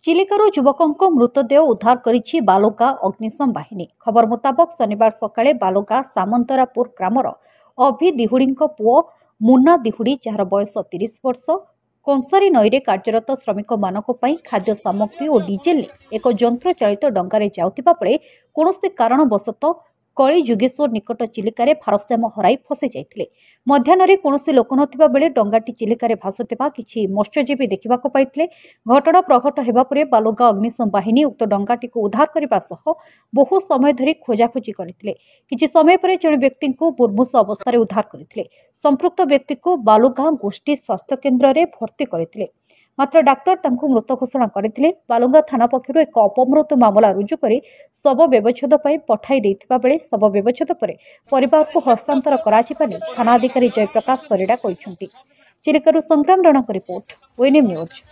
चिलिकार युवकों मृतदेह उद्धार करिछि बालुगा अग्निशम बाहिनी। खबर मुताबक शनिवार सकाळे बालुगा सामंतरापुर ग्रामर अभि दिहुड़ी पुओ मुन्ना दिहुड़ी जार बयस 30 वर्ष कंसारी नईरे कार्यरत श्रमिक मानक खाद्य सामग्री और डिजेल एक यंत्र चालित डंगारे जाउथिबा बेले कौनसी कारणवशतः कली जुगेश्वर निकट चिलिकारे भारसाम्य हराई फसी जाइथिले। मध्याह्न कौनसी लोक नथिबा बेले डंगाटी चिलिकारे भासुथिबा किछि मत्स्यजीवी देखिबाको पाइथिले। घटना प्रघट हेबा परे बालुगा अग्निशम बाहिनी उक्त डंगाटी को उद्धार करबा सह बहु समय धरी खोजाखोजी करथिले। किछि समय परे जणे व्यक्ति को मुर्मूष अवस्था उद्धार करथिले। संपृक्त व्यक्ति को बालुगा गोष्ठी स्वास्थ्य केन्द्र में भर्ती करथिले, मात्र डाक्तर तांको मृत घोषणा करथिले। बालुगा थाना पक्षरु एक अपमृत्यु मामला रुजु करी शव व्यवच्छेद पई पठाई दैथिबा बेले शव व्यवच्छेद परे परिवार को हस्तांतर कराजिबा नै थाना अधिकारी जयप्रकाश परिडा कहिसंती। चिलिकारू संग्राम रणक रिपोर्ट, ओएनएम न्यूज।